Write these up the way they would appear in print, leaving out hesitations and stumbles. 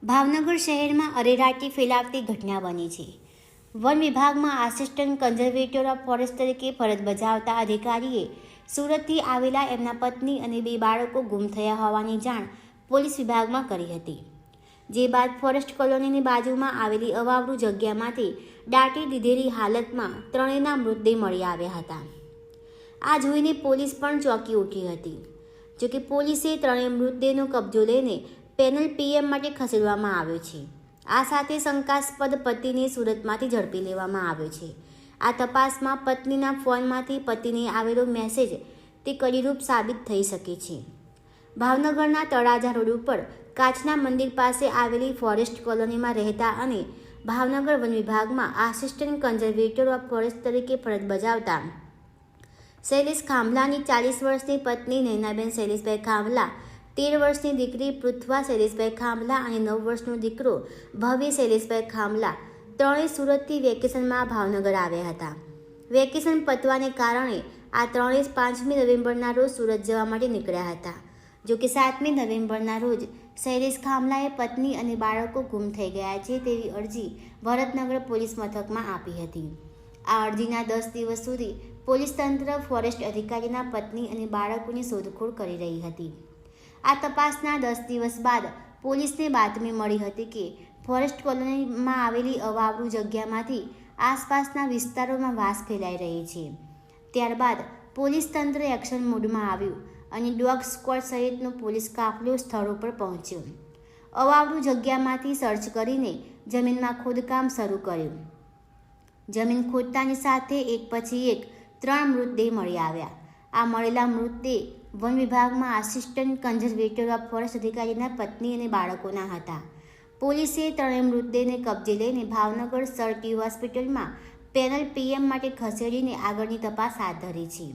ભાવનગર શહેરમાં અરેરાટી ફેલાવતી ઘટના બની છે. વન વિભાગમાં આસિસ્ટન્ટ કન્ઝર્વેટર ઓફ ફોરેસ્ટ તરીકે ફરજ બજાવતા અધિકારીએ સુરતથી આવેલા એમના પત્ની અને 2 બાળકો ગુમ થયા હોવાની જાણ પોલીસ વિભાગમાં કરી હતી. જે બાદ ફોરેસ્ટ કોલોનીની બાજુમાં આવેલી અવાવરૂ જગ્યામાંથી દાટી દીધેલી હાલતમાં ત્રણેયના મૃતદેહ મળી આવ્યા હતા. આ જોઈને પોલીસ પણ ચોંકી ઉઠી હતી. જોકે પોલીસે ત્રણેય મૃતદેહનો કબજો લઈને પેનલ પીએમ માટે ખસેડવામાં આવ્યો છે. આ સાથે શંકાસ્પદ પતિને સુરતમાંથી ઝડપી લેવામાં આવ્યો છે. આ તપાસમાં પત્નીના ફોનમાંથી પતિને આવેલો મેસેજ તે કડીરૂપ સાબિત થઈ શકે છે. ભાવનગરના તળાજા રોડ ઉપર કાચના મંદિર પાસે આવેલી ફોરેસ્ટ કોલોનીમાં રહેતા અને ભાવનગર વન વિભાગમાં આસિસ્ટન્ટ કન્ઝર્વેટર ઓફ ફોરેસ્ટ તરીકે ફરજ બજાવતા શૈલેષ ખાંભલાની 40 વર્ષની પત્ની નૈનાબેન શૈલેષભાઈ ખાંભલા, 13 વર્ષની દીકરી પૃથ્વા શૈલેષભાઈ ખાંભલા અને 9 વર્ષનો દીકરો ભવ્ય શૈલેષભાઈ ખાંભલા ત્રણેય સુરતથી વેકેશનમાં ભાવનગર આવ્યા હતા. વેકેશન પતવાને કારણે આ ત્રણેય 5મી નવેમ્બરના રોજ સુરત જવા માટે નીકળ્યા હતા. જોકે 7મી નવેમ્બરના રોજ શૈલેષ ખાંભલાએ પત્ની અને બાળકો ગુમ થઈ ગયા છે તેવી અરજી ભરતનગર પોલીસ મથકમાં આપી હતી. આ અરજીના 10 દિવસ સુધી પોલીસ તંત્ર ફોરેસ્ટ અધિકારીના પત્ની અને બાળકોની શોધખોળ કરી રહી હતી. આ તપાસના 10 દિવસ બાદ પોલીસને બાતમી મળી હતી કે ફોરેસ્ટ કોલોનીમાં આવેલી અવાવરૂ જગ્યામાંથી આસપાસના વિસ્તારોમાં વાસ ફેલાઈ રહી છે. ત્યારબાદ પોલીસ તંત્ર એક્શન મોડમાં આવ્યું અને ડોગ સ્ક્વોડ સહિતનો પોલીસ કાફલો સ્થળ ઉપર પહોંચ્યો. અવાવરૂ જગ્યામાંથી સર્ચ કરીને જમીનમાં ખોદકામ શરૂ કર્યું. જમીન ખોદતાની સાથે એક પછી એક 3 મૃતદેહ મળી આવ્યા. આ મળેલા મૃતદેહ વન વિભાગમાં આસિસ્ટન્ટ કન્ઝર્વેટર ઓફ ફોરેસ્ટ અધિકારીના પત્ની અને બાળકોના હતા. પોલીસે ત્રણેય મૃતદેહને કબજે લઈને ભાવનગર સરટી હોસ્પિટલમાં પેનલ પીએમ માટે ખસેડીને આગળની તપાસ હાથ ધરી છે.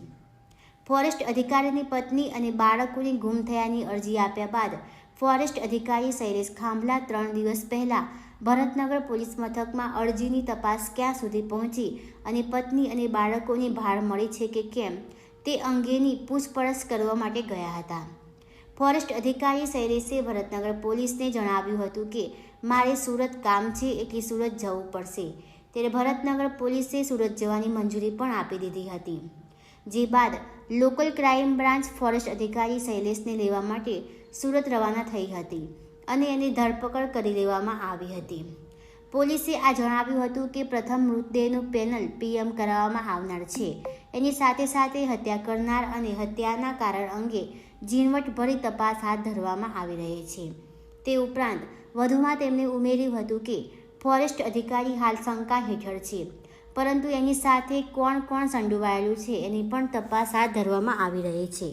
ફોરેસ્ટ અધિકારીની પત્ની અને બાળકોની ગુમ થયાની અરજી આપ્યા બાદ ફોરેસ્ટ અધિકારી શૈલેષ ખાંભલા 3 દિવસ પહેલાં ભરતનગર પોલીસ મથકમાં અરજીની તપાસ ક્યાં સુધી પહોંચી અને પત્ની અને બાળકોની ભાળ મળી છે કે કેમ તે અંગેની પૂછપરછ કરવા માટે ગયા હતા. ફોરેસ્ટ અધિકારી શૈલેષે ભરતનગર પોલીસને જણાવ્યું હતું કે મારે સુરત કામ છે એટલે સુરત જવું પડશે. ત્યારે ભરતનગર પોલીસે સુરત જવાની મંજૂરી પણ આપી દીધી હતી. જે બાદ લોકલ ક્રાઇમ બ્રાન્ચ ફોરેસ્ટ અધિકારી શૈલેષને લેવા માટે સુરત રવાના થઈ હતી અને એની ધરપકડ કરી લેવામાં આવી હતી. પોલીસે આ જણાવ્યું હતું કે પ્રથમ મૃતદેહનું પેનલ પીએમ કરાવવામાં આવનાર છે. એની સાથે સાથે હત્યા કરનાર અને હત્યાના કારણ અંગે ઝીણવટભરી તપાસ હાથ ધરવામાં આવી રહી છે. તે ઉપરાંત વધુમાં તેમણે ઉમેર્યું હતું કે ફોરેસ્ટ અધિકારી હાલ શંકા હેઠળ છે, પરંતુ એની સાથે કોણ સંડોવાયેલું છે એની પણ તપાસ હાથ ધરવામાં આવી રહી છે.